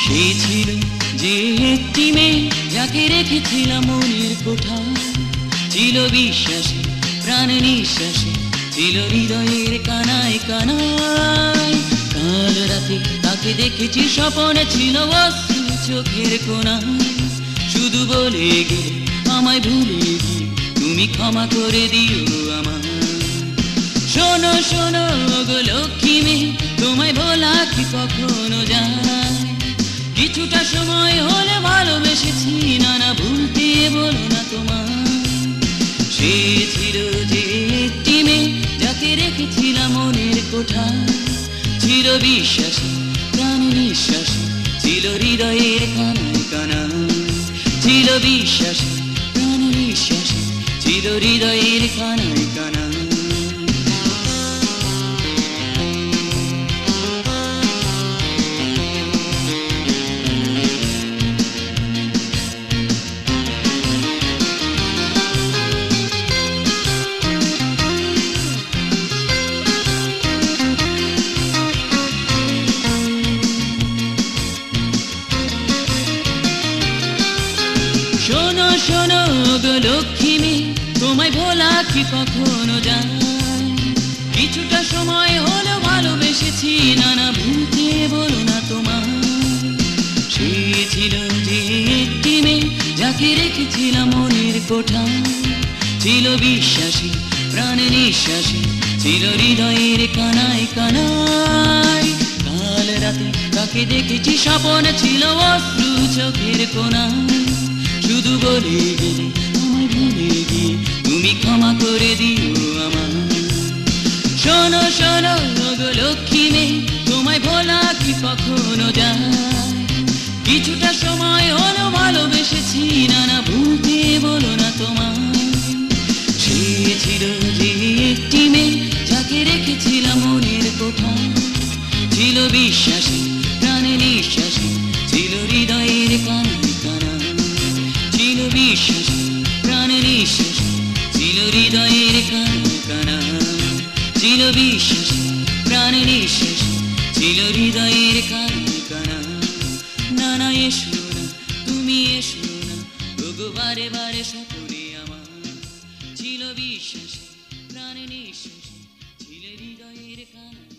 সে ছিল যে একটি মেয়ে যাকে রেখেছিলাম মনের কোঠায়, ছিল বিশ্বাসে প্রাণ নিঃশ্বাসে, ছিল হৃদয়ের কানায় কানায়। কাল রাতে তাকে দেখেছি স্বপনে, ছিল অশ্রু চোখের কোণায়। শুধু বলে গেলে আমায় ভুলে গিয়ে তুমি ক্ষমা করে দিও আমায়। শোনো শোনো গো লক্ষ্মী মেয়ে, তোমায় ভোলা কি কখনো যায়? কিছুটা সময় হলে ভালোবেসেছি, না ভুলতে বলো না তোমায়। সে ছিল যে একটি মেয়ে যাকে রেখেছিলাম মনের কোঠায়, ছিল বিশ্বাসী প্রাণ নিঃশ্বাসী, ছিল হৃদয়ের কানায় কানায়। ছিল বিশ্বাসী প্রাণ নিঃশ্বাসী, ছিল হৃদয়ের কানায় কানায়। শোনো শোনো গো লক্ষ্মী মেয়ে, তোমায় ভোলা কি কখনো যায়? কিছুটা সময় হলো ভালোবেসেছি, না ভুলতে বলো না তোমায়। সে ছিল যে একটি মেয়ে যাকে রেখেছিলাম মনের কোঠায়, ছিল বিশ্বাসী প্রাণ নিঃশ্বাসী, ছিল হৃদয়ের কানায় কানায়। কাল রাতে তাকে দেখেছি স্বপনে, ছিল অশ্রু চোখের কোণায়। শুধু বলে গেলে আমায় ভুলে গিয়ে তুমি ক্ষমা করে দিও আমায়। শোনো শোনো গো লক্ষ্মী মেয়ে, তোমায় ভোলা কি কখনো যায়? কিছুটা সময় হলো ভালোবেসেছি, না ভুলতে বলো না তোমায়। সে ছিল যে একটি মেয়ে যাকে রেখেছিলাম মনের কোঠায়, ছিল বিশ্বাসী প্রাণ নিঃশ্বাসী, ছিল হৃদয়ের কানায় কানায়। ছিল বিশ্বাসী প্রাণ নিঃশ্বাসী, ছিল হৃদয়ের কানায় কানায়। ছিল বিশ্বাসী প্রাণ নিঃশ্বাসী, ছিল হৃদয়ের কানায় কানায়। না এসো না তুমি এসো না, ওগো বারে বারে স্বপনে আমার। ছিল বিশ্বাসী প্রাণ নিঃশ্বাসী, ছিল হৃদয়ের কানায়।